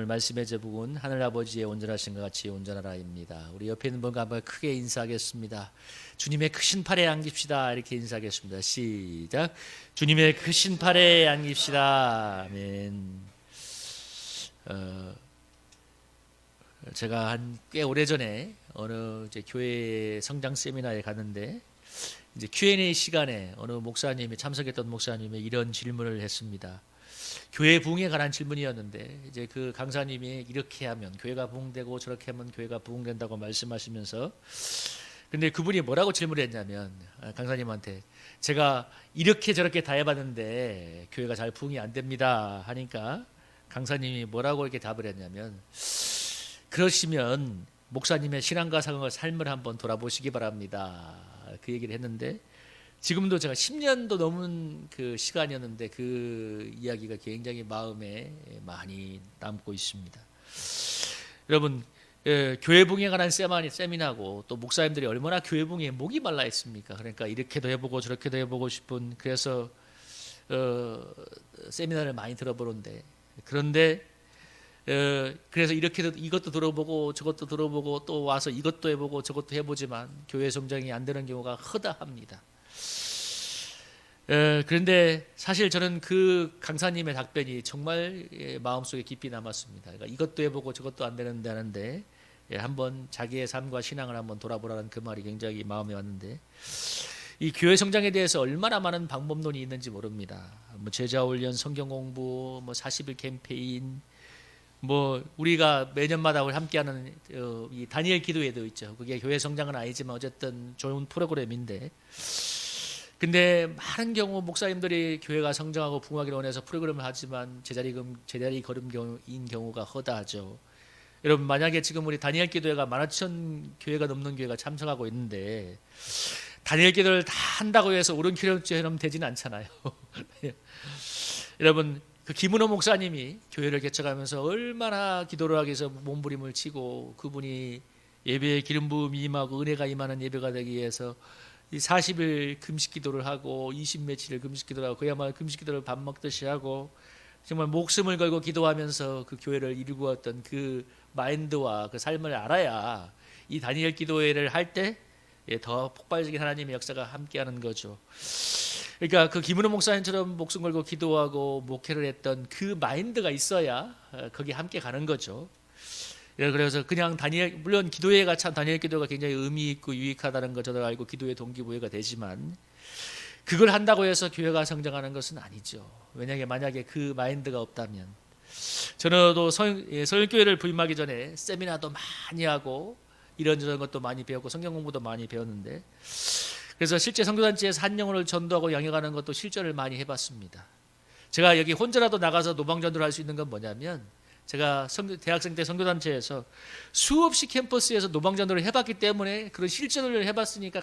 오늘 말씀의 제목은 하늘아버지의 온전하신 것 같이 온전하라입니다. 우리 옆에 있는 분과 한번 크게 인사하겠습니다. 주님의 크신 팔에 안깁시다. 이렇게 인사하겠습니다. 시작. 주님의 크신 팔에 안깁시다. 아멘. 제가 한 꽤 오래전에 어느 이제 교회 성장 세미나에 갔는데 이제 Q&A 시간에 어느 목사님이 참석했던 목사님이 이런 질문을 했습니다. 교회 부흥에 관한 질문이었는데 이제 그 강사님이 이렇게 하면 교회가 부흥되고 저렇게 하면 교회가 부흥된다고 말씀하시면서 근데 그분이 뭐라고 질문을 했냐면 강사님한테 제가 이렇게 저렇게 다 해봤는데 교회가 잘 부흥이 안 됩니다 하니까 강사님이 뭐라고 이렇게 답을 했냐면 그러시면 목사님의 신앙과 삶을 한번 돌아보시기 바랍니다. 그 얘기를 했는데 지금도 제가 10년도 넘은 그 시간이었는데 그 이야기가 굉장히 마음에 많이 남고 있습니다. 여러분 교회 부흥에 관한 세미나고 또 목사님들이 얼마나 교회 부흥에 목이 말라 있습니까? 그러니까 이렇게도 해보고 저렇게도 해보고 싶은 그래서 세미나를 많이 들어보는데 그런데 그래서 이렇게도 이것도 들어보고 저것도 들어보고 또 와서 이것도 해보고 저것도 해보지만 교회 성장이 안 되는 경우가 허다합니다. 그런데 사실 저는 그 강사님의 답변이 정말 마음속에 깊이 남았습니다. 그러니까 이것도 해보고 저것도 안 되는데 하는데 한번 자기의 삶과 신앙을 한번 돌아보라는 그 말이 굉장히 마음에 왔는데 이 교회 성장에 대해서 얼마나 많은 방법론이 있는지 모릅니다. 뭐 제자 훈련, 성경 공부, 뭐 40일 캠페인, 뭐 우리가 매년마다 함께하는 이 다니엘 기도회도 있죠. 그게 교회 성장은 아니지만 어쨌든 좋은 프로그램인데. 근데 많은 경우 목사님들이 교회가 성장하고 부흥하기를 원해서 프로그램을 하지만 제자리 걸음인 경우가 허다하죠. 여러분 만약에 지금 우리 다니엘 기도회가 15,000 교회가 넘는 교회가 참석하고 있는데 다니엘 기도를 다 한다고 해서 오른키로처럼 되지는 않잖아요. 여러분 그 김은호 목사님이 교회를 개척하면서 얼마나 기도를 하기 위해서 몸부림을 치고 그분이 예배에 기름 부음이 임하고 은혜가 임하는 예배가 되기 위해서 이 40일 금식 기도를 하고 20며칠을 금식 기도를 하고 그야말로 금식 기도를 밥 먹듯이 하고 정말 목숨을 걸고 기도하면서 그 교회를 이루었던 그 마인드와 그 삶을 알아야 이 다니엘 기도회를 할 때 더 폭발적인 하나님의 역사가 함께하는 거죠. 그러니까 그 김은호 목사님처럼 목숨 걸고 기도하고 목회를 했던 그 마인드가 있어야 거기 함께 가는 거죠. 그래서 그냥 물론 기도회가 참 다니엘 기도가 굉장히 의미 있고 유익하다는 거 저도 알고 기도회 동기부여가 되지만 그걸 한다고 해서 교회가 성장하는 것은 아니죠. 왜냐하면 만약에 그 마인드가 없다면 저도 서울교회를 부임하기 전에 세미나도 많이 하고 이런저런 것도 많이 배웠고 성경 공부도 많이 배웠는데 그래서 실제 선교단체에서 한 영혼을 전도하고 양육하는 것도 실전을 많이 해봤습니다. 제가 여기 혼자라도 나가서 노방전도를 할 수 있는 건 뭐냐면 제가 대학생 때 선교단체에서 수없이 캠퍼스에서 노방전도를 해봤기 때문에 그런 실전을 해봤으니까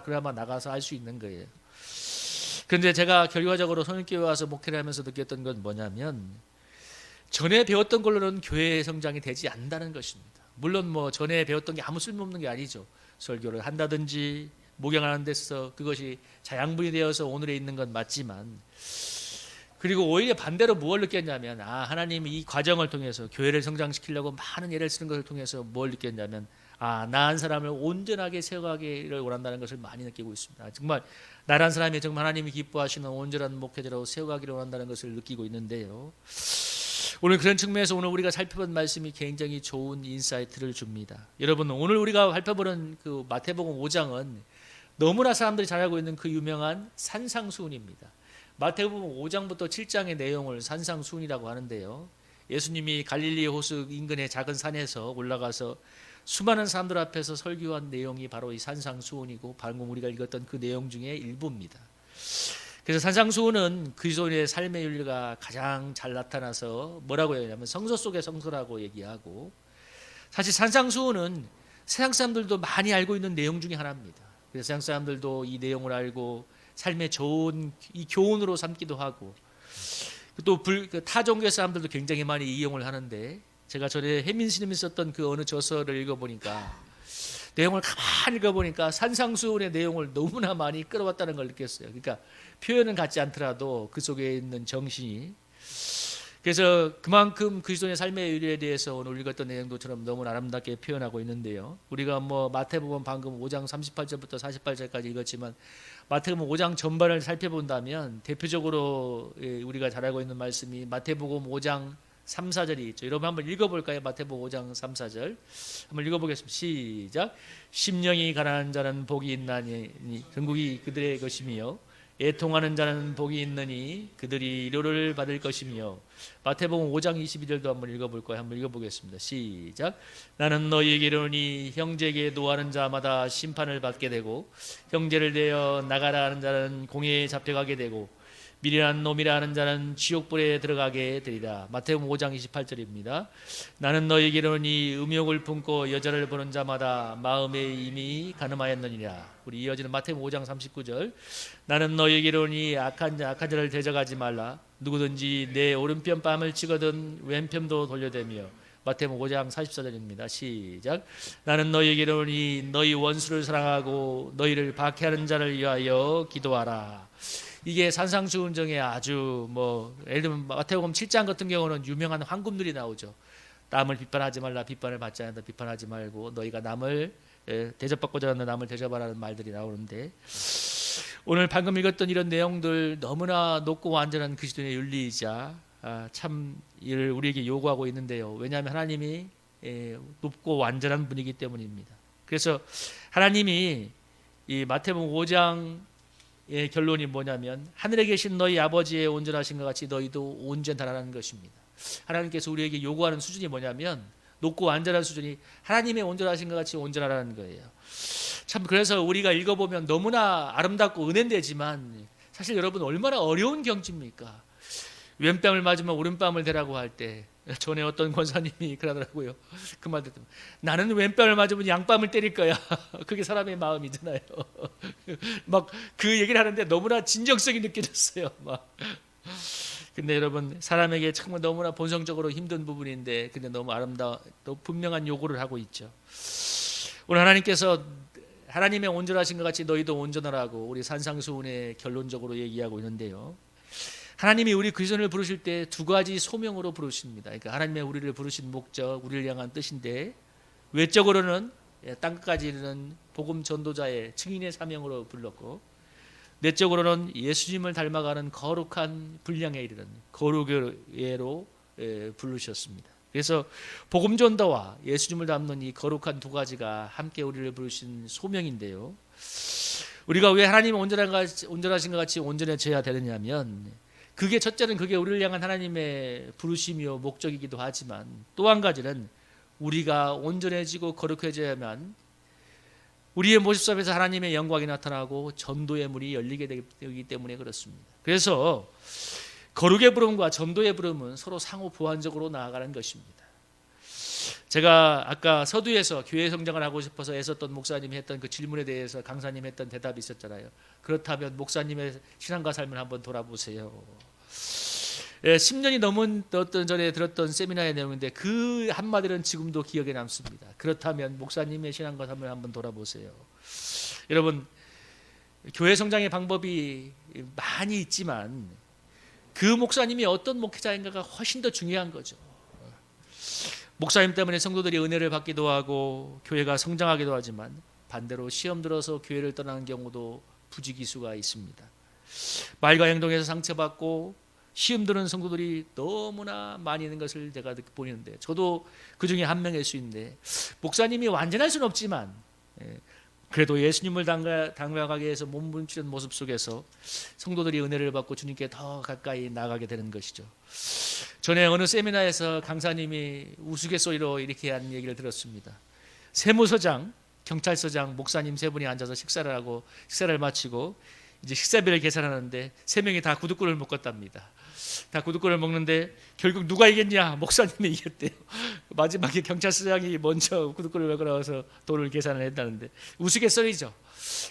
그나마 나가서 할 수 있는 거예요. 그런데 제가 결과적으로 선교회 와서 목회를 하면서 느꼈던 건 뭐냐면 전에 배웠던 걸로는 교회 성장이 되지 않는다는 것입니다. 물론 뭐 전에 배웠던 게 아무 쓸모없는 게 아니죠. 설교를 한다든지 목양하는 데서 그것이 자양분이 되어서 오늘에 있는 건 맞지만 그리고 오히려 반대로 뭘 느꼈냐면 하나님이 이 과정을 통해서 교회를 성장시키려고 많은 예를 쓰는 것을 통해서 뭘 느꼈냐면 나 한 사람을 온전하게 세워가기를 원한다는 것을 많이 느끼고 있습니다. 정말 나란 사람이 정말 하나님이 기뻐하시는 온전한 목회자로 세워가기를 원한다는 것을 느끼고 있는데요. 오늘 그런 측면에서 오늘 우리가 살펴본 말씀이 굉장히 좋은 인사이트를 줍니다. 여러분 오늘 우리가 살펴보는 그 마태복음 5장은 너무나 사람들이 잘 알고 있는 그 유명한 산상수훈입니다. 마태복음 5장부터 7장의 내용을 산상수훈이라고 하는데요. 예수님이 갈릴리 호수 인근의 작은 산에서 올라가서 수많은 사람들 앞에서 설교한 내용이 바로 이 산상수훈이고 방금 우리가 읽었던 그 내용 중에 일부입니다. 그래서 산상수훈은 그리스도인의 삶의 윤리가 가장 잘 나타나서 뭐라고 얘기하냐면 성서 속의 성서라고 얘기하고 사실 산상수훈은 세상 사람들도 많이 알고 있는 내용 중에 하나입니다. 그래서 세상 사람들도 이 내용을 알고 삶의 좋은 이 교훈으로 삼기도 하고 또 타 종교의 사람들도 굉장히 많이 이용을 하는데 제가 전에 해민 스님이 썼던 그 어느 저서를 읽어보니까 내용을 가만히 읽어보니까 산상수훈의 내용을 너무나 많이 끌어왔다는 걸 느꼈어요. 그러니까 표현은 같지 않더라도 그 속에 있는 정신이 그래서 그만큼 그리스도의 삶의 의리에 대해서 오늘 읽었던 내용도처럼 너무 아름답게 표현하고 있는데요. 우리가 뭐 마태복음 방금 5장 38절부터 48절까지 읽었지만 마태복음 5장 전반을 살펴본다면 대표적으로 우리가 잘 알고 있는 말씀이 마태복음 5장 3, 4절이 있죠. 여러분 한번 읽어볼까요? 마태복음 5장 3, 4절 한번 읽어보겠습니다. 시작. 심령이 가난한 자는 복이 있나니 천국이 그들의 것이며 애통하는 자는 복이 있느니 그들이 위로를 받을 것이며. 마태복음 5장 22절도 한번 읽어볼 거예요. 한번 읽어보겠습니다. 시작. 나는 너희에게 이르노니 형제에게 노하는 자마다 심판을 받게 되고 형제를 대하여 나가라 하는 자는 공회에 잡혀가게 되고 미련한 놈이라 하는 자는 지옥불에 들어가게 되리라. 마태복음 5장 28절입니다. 나는 너희에게 이르노니 음욕을 품고 여자를 보는 자마다 마음에 이미 가늠하였느니라. 우리 이어지는 마태복음 5장 39절. 나는 너희에게 이르노니 악한 자를 대적하지 말라. 누구든지 내 오른편 뺨을 치거든 왼편도 돌려대며. 마태복음 5장 44절입니다. 시작. 나는 너희에게 이르노니 너희 원수를 사랑하고 너희를 박해하는 자를 위하여 기도하라. 이게 산상수훈정에 아주 예를 들면 마태복음 7장 같은 경우는 유명한 황금들이 나오죠. 남을 비판하지 말라. 비판을 받지 않는다. 비판하지 말고 너희가 남을 대접받고자 하는 남을 대접하라는 말들이 나오는데, 오늘 방금 읽었던 이런 내용들 너무나 높고 완전한 그리스도의 윤리이자 참 이를 우리에게 요구하고 있는데요. 왜냐하면 하나님이 높고 완전한 분이기 때문입니다. 그래서 하나님이 이 마태복음 5장 의 결론이 뭐냐면 하늘에 계신 너희 아버지의 온전하신 것 같이 너희도 온전하라는 것입니다. 하나님께서 우리에게 요구하는 수준이 뭐냐면 높고 완전한 수준이 하나님의 온전하신 것 같이 온전하라는 거예요. 참 그래서 우리가 읽어보면 너무나 아름답고 은혜되지만 사실 여러분 얼마나 어려운 경지입니까? 왼뺨을 맞으면 오른뺨을 대라고 할 때 전에 어떤 권사님이 그러더라고요. 그 말 듣고 나는 왼뺨을 맞으면 양뺨을 때릴 거야. 그게 사람의 마음이잖아요. 막 그 얘기를 하는데 너무나 진정성이 느껴졌어요. 근데 여러분 사람에게 정말 너무나 본성적으로 힘든 부분인데 근데 너무 아름다워 분명한 요구를 하고 있죠. 오늘 하나님께서 하나님의 온전하신 것 같이 너희도 온전하라고 우리 산상수훈에 결론적으로 얘기하고 있는데요. 하나님이 우리 그리스도인을 부르실 때 두 가지 소명으로 부르십니다. 그러니까 하나님의 우리를 부르신 목적, 우리를 향한 뜻인데 외적으로는 땅끝까지 이르는 복음 전도자의 증인의 사명으로 불렀고 내적으로는 예수님을 닮아가는 거룩한 분량에 이르는 거룩의로 부르셨습니다. 그래서 복음 전도와 예수님을 닮는 이 거룩한 두 가지가 함께 우리를 부르신 소명인데요. 우리가 왜 하나님의 온전하신 것 같이 온전해져야 되느냐면 그게 첫째는 그게 우리를 향한 하나님의 부르심이요 목적이기도 하지만 또 한 가지는 우리가 온전해지고 거룩해져야만 우리의 모습 속에서 하나님의 영광이 나타나고 전도의 문이 열리게 되기 때문에 그렇습니다. 그래서 거룩의 부름과 전도의 부름은 서로 상호 보완적으로 나아가는 것입니다. 제가 아까 서두에서 교회 성장을 하고 싶어서 애썼던 목사님이 했던 그 질문에 대해서 강사님이 했던 대답이 있었잖아요. 그렇다면 목사님의 신앙과 삶을 한번 돌아보세요. 10년이 넘은 어떤 전에 들었던 세미나의 내용인데 그 한마디는 지금도 기억에 남습니다. 그렇다면 목사님의 신앙과 삶을 한번 돌아보세요. 여러분 교회 성장의 방법이 많이 있지만 그 목사님이 어떤 목회자인가가 훨씬 더 중요한 거죠. 목사님 때문에 성도들이 은혜를 받기도 하고 교회가 성장하기도 하지만 반대로 시험 들어서 교회를 떠나는 경우도 부지기수가 있습니다. 말과 행동에서 상처받고 시험 드는 성도들이 너무나 많이 있는 것을 제가 보이는데 저도 그 중에 한 명일 수 있는데 목사님이 완전할 수는 없지만 그래도 예수님을 닮아가게 해서 몸부림치는 모습 속에서 성도들이 은혜를 받고 주님께 더 가까이 나가게 되는 것이죠. 전에 어느 세미나에서 강사님이 우스갯소리로 이렇게 하는 얘기를 들었습니다. 세무서장, 경찰서장, 목사님 세 분이 앉아서 식사를 하고 식사를 마치고 이제 식사비를 계산하는데 세 명이 다 구두꿀을 먹었답니다. 다 구두꿀을 먹는데 결국 누가 이겼냐? 목사님이 이겼대요. 마지막에 경찰서장이 먼저 구두꿀을 먹고 나와서 돈을 계산을 했다는데 우스갯소리죠.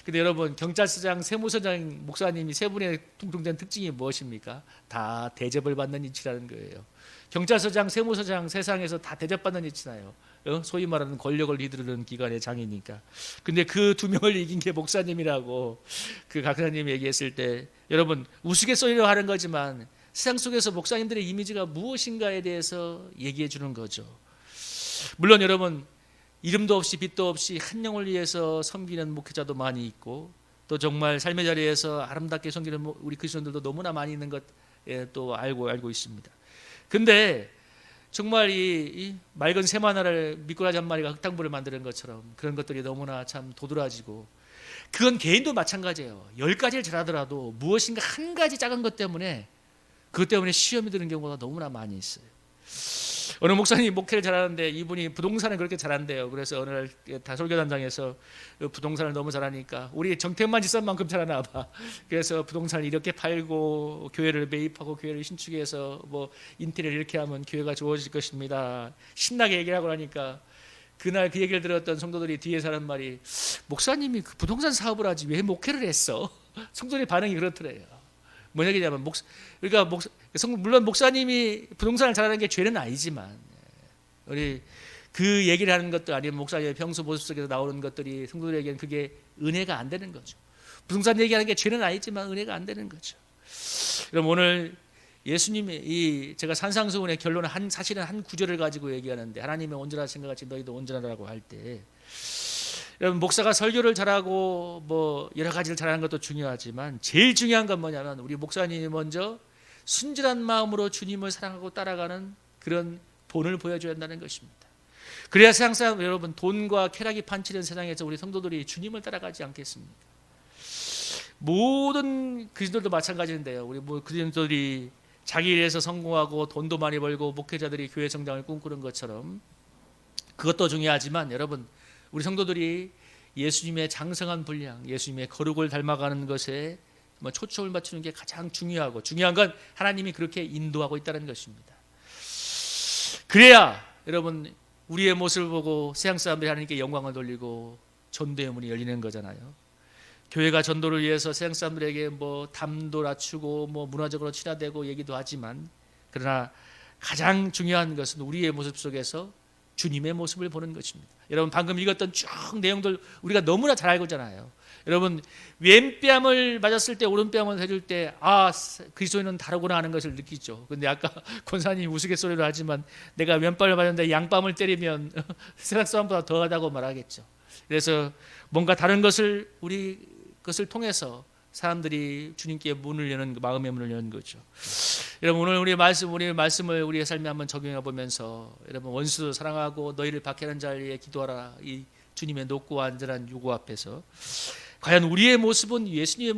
근데 여러분 경찰서장, 세무서장, 목사님이 세 분의 공통된 특징이 무엇입니까? 다 대접을 받는 이치라는 거예요. 경찰서장, 세무서장 세상에서 다 대접받는 이치나요. 소위 말하는 권력을 휘두르는 기관의 장이니까. 근데 그 두 명을 이긴 게 목사님이라고 그 강사님이 얘기했을 때 여러분 우스갯소리로 하는 거지만 세상 속에서 목사님들의 이미지가 무엇인가에 대해서 얘기해 주는 거죠. 물론 여러분, 이름도 없이 빛도 없이 한 영을 위해서 섬기는 목회자도 많이 있고, 또 정말 삶의 자리에서 아름답게 섬기는 우리 그리스도인들도 너무나 많이 있는 것 또 알고 있습니다. 근데 정말 이 맑은 새마나를 미꾸라지 한 마리가 흙탕물을 만드는 것처럼 그런 것들이 너무나 참 도드라지고, 그건 개인도 마찬가지예요. 10가지를 잘하더라도 무엇인가 한 가지 작은 것 때문에, 그것 때문에 시험이 드는 경우가 너무나 많이 있어요. 어느 목사님이 목회를 잘하는데 이분이 부동산을 그렇게 잘한대요. 그래서 어느 날 다설교단장에서 부동산을 너무 잘하니까 우리 정택만 집산만큼 잘하나 봐. 그래서 부동산을 이렇게 팔고 교회를 매입하고 교회를 신축해서 뭐 인테리어를 이렇게 하면 교회가 좋아질 것입니다. 신나게 얘기를 하고 나니까 그날 그 얘기를 들었던 성도들이 뒤에서 하는 말이, 목사님이 그 부동산 사업을 하지 왜 목회를 했어? 성도들의 반응이 그렇더래요. 뭔 얘기냐면 물론 목사님이 부동산을 잘하는 게 죄는 아니지만, 우리 그 얘기를 하는 것들 아니면 목사님의 평소 모습 속에서 나오는 것들이 성도들에게는 그게 은혜가 안 되는 거죠. 부동산 얘기하는 게 죄는 아니지만 은혜가 안 되는 거죠. 그럼 오늘 예수님이 제가 산상수훈의 결론은 사실은 한 구절을 가지고 얘기하는데, 하나님의 온전하신 것 같이 너희도 온전하라고 할 때, 여러분 목사가 설교를 잘하고 뭐 여러 가지를 잘하는 것도 중요하지만 제일 중요한 건 뭐냐면, 우리 목사님이 먼저 순진한 마음으로 주님을 사랑하고 따라가는 그런 본을 보여줘야 한다는 것입니다. 그래야 세상 사람 여러분, 돈과 쾌락이 판치는 세상에서 우리 성도들이 주님을 따라가지 않겠습니까? 모든 그리스도들도 마찬가지인데요. 우리 그리스도들이 자기 일에서 성공하고 돈도 많이 벌고 목회자들이 교회 성장을 꿈꾸는 것처럼 그것도 중요하지만, 여러분 우리 성도들이 예수님의 장성한 분량, 예수님의 거룩을 닮아가는 것에 초점을 맞추는 게 가장 중요하고, 중요한 건 하나님이 그렇게 인도하고 있다는 것입니다. 그래야 여러분 우리의 모습을 보고 세상 사람들이 하나님께 영광을 돌리고 전도의 문이 열리는 거잖아요. 교회가 전도를 위해서 세상 사람들에게 뭐 담도 낮추고 뭐 문화적으로 친화되고 얘기도 하지만, 그러나 가장 중요한 것은 우리의 모습 속에서 주님의 모습을 보는 것입니다. 여러분 방금 읽었던 쭉 내용들 우리가 너무나 잘 알고 있잖아요. 여러분 왼뺨을 맞았을 때 오른뺨을 해줄 때 그리스도인은 다르구나 하는 것을 느끼죠. 근데 아까 권사님이 우스갯소리로 하지만 내가 왼뺨을 맞았는데 양뺨을 때리면 세상 사람보다 더하다고 말하겠죠. 그래서 뭔가 다른 것을 우리 것을 통해서 사람들이 주님께 문을 여는, 마음의 문을 여는 거죠. 여러분 오늘 우리의 말씀을 우리의 삶에 한번 적용해 보면서, 여러분 원수도 사랑하고 너희를 박해하는 자리에 기도하라, 이 주님의 높고 안전한 요구 앞에서 과연 우리의 모습은 우리의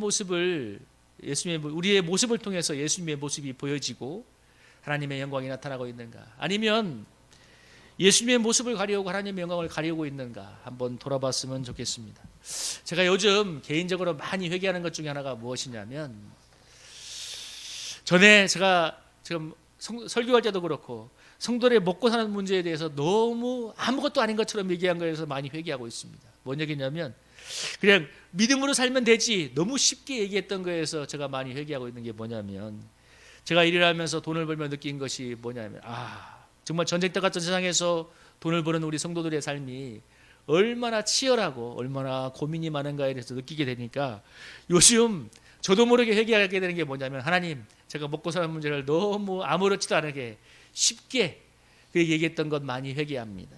모습을 통해서 예수님의 모습이 보여지고 하나님의 영광이 나타나고 있는가, 아니면 예수님의 모습을 가리우고 하나님의 영광을 가리우고 있는가 한번 돌아봤으면 좋겠습니다. 제가 요즘 개인적으로 많이 회개하는 것 중에 하나가 무엇이냐면, 전에 제가 지금 설교할 때도 그렇고 성도들의 먹고 사는 문제에 대해서 너무 아무것도 아닌 것처럼 얘기한 거에서 많이 회개하고 있습니다. 뭔 얘기냐면, 그냥 믿음으로 살면 되지 너무 쉽게 얘기했던 거에서 제가 많이 회개하고 있는 게 뭐냐면, 제가 일을 하면서 돈을 벌며 느낀 것이 뭐냐면, 정말 전쟁터 같은 세상에서 돈을 버는 우리 성도들의 삶이 얼마나 치열하고 얼마나 고민이 많은가에 대해서 느끼게 되니까, 요즘 저도 모르게 회개하게 되는 게 뭐냐면, 하나님 제가 먹고 사는 문제를 너무 아무렇지도 않게 쉽게 얘기했던 것 많이 회개합니다.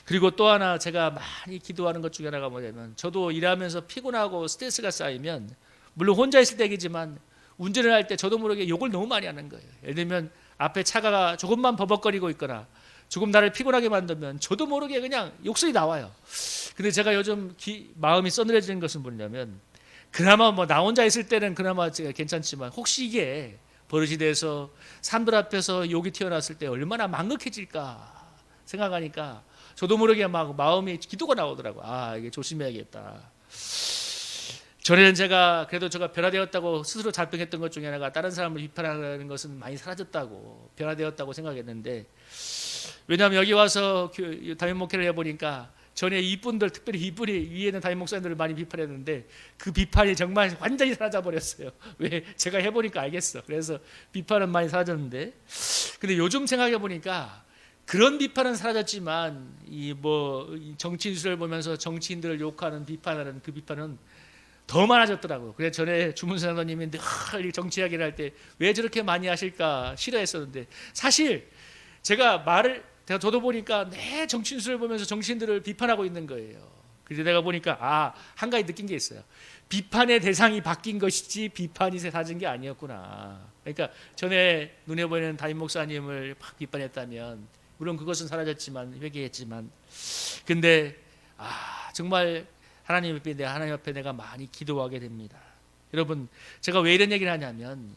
그리고 또 하나 제가 많이 기도하는 것 중에 하나가 뭐냐면, 저도 일하면서 피곤하고 스트레스가 쌓이면, 물론 혼자 있을 때이지만 운전을 할 때 저도 모르게 욕을 너무 많이 하는 거예요. 예를 들면 앞에 차가 조금만 버벅거리고 있거나 조금 나를 피곤하게 만들면 저도 모르게 그냥 욕설이 나와요. 근데 제가 요즘 마음이 서늘해지는 것은 뭐냐면, 그나마 나 혼자 있을 때는 그나마 제가 괜찮지만, 혹시 이게 버릇이 돼서 사람들 앞에서 욕이 튀어나왔을 때 얼마나 망극해질까 생각하니까 저도 모르게 막 마음이 기도가 나오더라고요. 이게 조심해야겠다. 전에는 제가 변화되었다고 스스로 자평했던 것 중에 하나가, 다른 사람을 비판하는 것은 많이 사라졌다고, 변화되었다고 생각했는데, 왜냐하면 여기 와서 담임 목회를 해보니까 전에 이분들, 특별히 이분이 위에 있는 담임 목사님들을 많이 비판했는데 그 비판이 정말 완전히 사라져 버렸어요. 왜? 제가 해보니까 알겠어. 그래서 비판은 많이 사라졌는데, 근데 요즘 생각해 보니까 그런 비판은 사라졌지만 이 정치 뉴스를 보면서 정치인들을 욕하는 비판하는 그 비판은 더 많아졌더라고요. 그래서 전에 주문사님이 늘 정치 이야기를 할 때 왜 저렇게 많이 하실까 싫어했었는데, 사실 저도 보니까 내 정치인수를 보면서 정치인들을 비판하고 있는 거예요. 그래서 내가 보니까 한 가지 느낀 게 있어요. 비판의 대상이 바뀐 것이지 비판이 사라진 게 아니었구나. 그러니까 전에 눈에 보이는 담임 목사님을 막 비판했다면, 물론 그것은 사라졌지만, 회개했지만, 근데 정말 하나님 앞에 내가 많이 기도하게 됩니다. 여러분, 제가 왜 이런 얘기를 하냐면,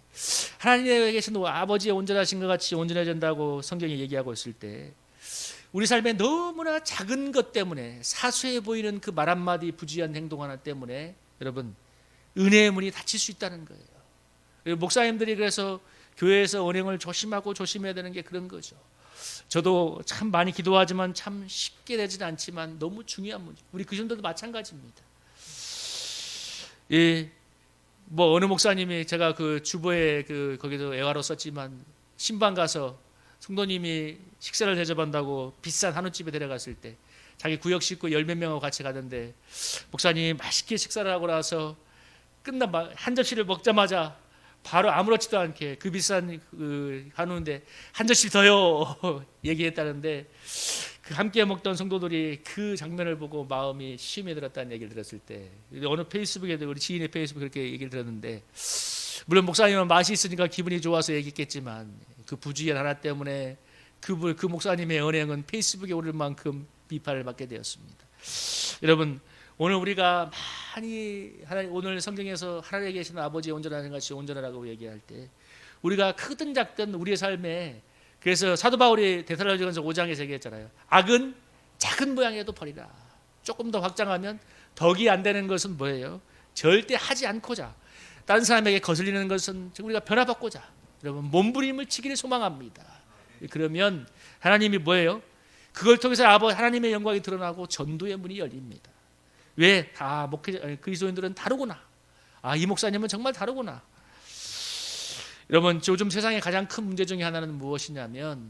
하나님에 계신 아버지의 온전하신 것 같이 온전해진다고 성경이 얘기하고 있을 때, 우리 삶에 너무나 작은 것 때문에, 사소해 보이는 그 말 한마디, 부주의한 행동 하나 때문에 여러분, 은혜의 문이 닫힐 수 있다는 거예요. 목사님들이 그래서 교회에서 언행을 조심하고 조심해야 되는 게 그런 거죠. 저도 참 많이 기도하지만 참 쉽게 되지는 않지만 너무 중요한 문제. 우리 그전들도 마찬가지입니다. 뭐 어느 목사님이, 제가 그 주보에 거기서 애화로 썼지만, 신방 가서 성도님이 식사를 대접한다고 비싼 한우집에 데려갔을 때 자기 구역 식구 10몇 명하고 같이 가던데, 목사님 맛있게 식사를 하고 나서 한 접시를 먹자마자 바로 아무렇지도 않게 그 비싼 한우인데 한 접시 더요 얘기했다는데, 그 함께 먹던 성도들이 그 장면을 보고 마음이 심히 들었다는 얘기를 들었을 때, 어느 페이스북에도 우리 지인의 페이스북에 그렇게 얘기를 들었는데, 물론 목사님은 맛이 있으니까 기분이 좋아서 얘기했겠지만, 그 부주의한 하나 때문에 그 목사님의 언행은 페이스북에 오를 만큼 비판을 받게 되었습니다. 여러분, 오늘 우리가 오늘 성경에서 하나님에 계신 아버지의 온전하신 같이 온전하라고 얘기할 때, 우리가 크든 작든 우리의 삶에, 그래서 사도 바울이 데살로니가서 5장에서 얘기했잖아요. 악은 작은 모양이라도 버리라. 조금 더 확장하면 덕이 안 되는 것은 뭐예요? 절대 하지 않고자, 다른 사람에게 거슬리는 것은 우리가 변화받고자, 여러분, 몸부림을 치기를 소망합니다. 그러면 하나님이 뭐예요? 그걸 통해서 하나님의 영광이 드러나고 전도의 문이 열립니다. 왜? 다 그리스도인들은 다르구나. 이 목사님은 정말 다르구나. 여러분, 요즘 세상의 가장 큰 문제 중에 하나는 무엇이냐면,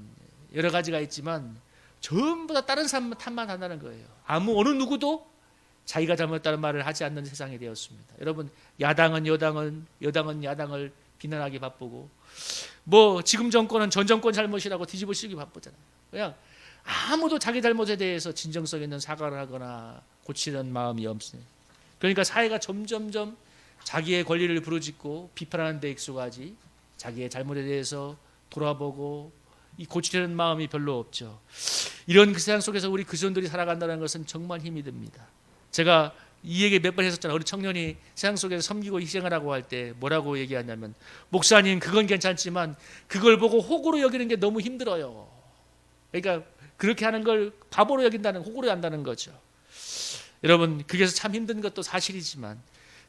여러 가지가 있지만 전부 다 다른 사람 탓만 한다는 거예요. 어느 누구도 자기가 잘못했다는 말을 하지 않는 세상이 되었습니다. 여러분, 야당은 여당은 야당을 비난하기 바쁘고, 뭐 지금 정권은 전 정권 잘못이라고 뒤집어 쓰기 바쁘잖아요. 그냥 아무도 자기 잘못에 대해서 진정성 있는 사과를 하거나 고치는 마음이 없어요. 그러니까 사회가 점점점 자기의 권리를 부르짖고 비판하는 데 익숙하지, 자기의 잘못에 대해서 돌아보고 고치려는 마음이 별로 없죠. 이런 그 세상 속에서 우리 그리스도인들이 살아간다는 것은 정말 힘이 듭니다. 제가 이 얘기 몇 번 했었잖아요. 우리 청년이 세상 속에서 섬기고 희생을 하고 할 때 뭐라고 얘기하냐면, 목사님 그건 괜찮지만 그걸 보고 호구로 여기는 게 너무 힘들어요. 그러니까 그렇게 하는 걸 바보로 여긴다는, 호구로 한다는 거죠. 여러분, 그게서 참 힘든 것도 사실이지만,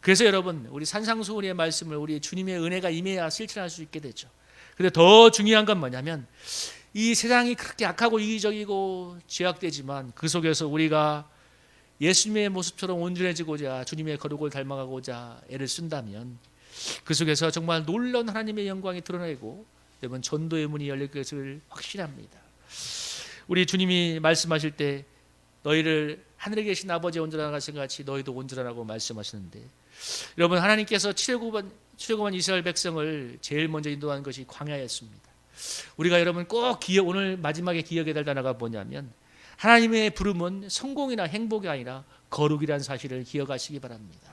그래서 여러분, 우리 산상수훈의 말씀을, 우리 주님의 은혜가 임해야 실천할 수 있게 되죠. 근데 더 중요한 건 뭐냐면, 이 세상이 그렇게 악하고 이기적이고 죄악되지만 그 속에서 우리가 예수님의 모습처럼 온전해지고자, 주님의 거룩을 닮아가고자 애를 쓴다면, 그 속에서 정말 놀라운 하나님의 영광이 드러나고, 여러분, 전도의 문이 열릴 것을 확신합니다. 우리 주님이 말씀하실 때 너희를 하늘에 계신 아버지의 온전한 것과 같이 너희도 온전하라고 말씀하시는데, 여러분, 하나님께서 출애굽한 이스라엘 백성을 제일 먼저 인도한 것이 광야였습니다. 우리가 여러분 꼭 오늘 마지막에 기억해야 될 단어가 뭐냐면, 하나님의 부름은 성공이나 행복이 아니라 거룩이라는 사실을 기억하시기 바랍니다.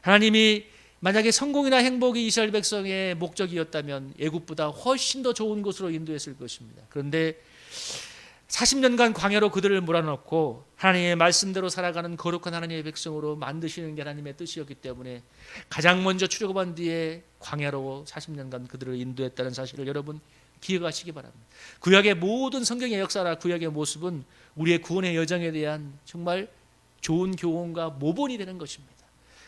하나님이 만약에 성공이나 행복이 이스라엘 백성의 목적이었다면 애굽보다 훨씬 더 좋은 곳으로 인도했을 것입니다. 그런데 40년간 광야로 그들을 몰아넣고 하나님의 말씀대로 살아가는 거룩한 하나님의 백성으로 만드시는 게 하나님의 뜻이었기 때문에, 가장 먼저 출애굽한 뒤에 광야로 40년간 그들을 인도했다는 사실을 여러분 기억하시기 바랍니다. 구약의 모든 성경의 역사나 구약의 모습은 우리의 구원의 여정에 대한 정말 좋은 교훈과 모본이 되는 것입니다.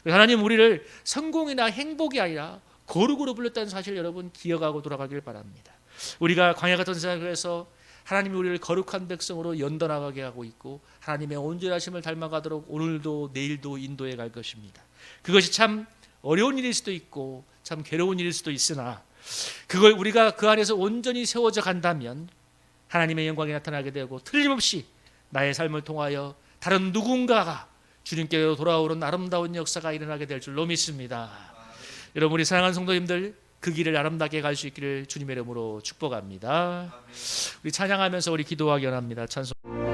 하나님 우리를 성공이나 행복이 아니라 거룩으로 불렀다는 사실을 여러분 기억하고 돌아가길 바랍니다. 우리가 광야 같은 세상에서 하나님이 우리를 거룩한 백성으로 연단하게 하고 있고, 하나님의 온전하심을 닮아가도록 오늘도 내일도 인도해 갈 것입니다. 그것이 참 어려운 일일 수도 있고 참 괴로운 일일 수도 있으나, 그걸 우리가 그 안에서 온전히 세워져 간다면 하나님의 영광이 나타나게 되고, 틀림없이 나의 삶을 통하여 다른 누군가가 주님께로 돌아오는 아름다운 역사가 일어나게 될 줄로 믿습니다. 여러분, 우리 사랑하는 성도님들, 그 길을 아름답게 갈 수 있기를 주님의 이름으로 축복합니다. 우리 찬양하면서 우리 기도하기 원합니다. 찬송.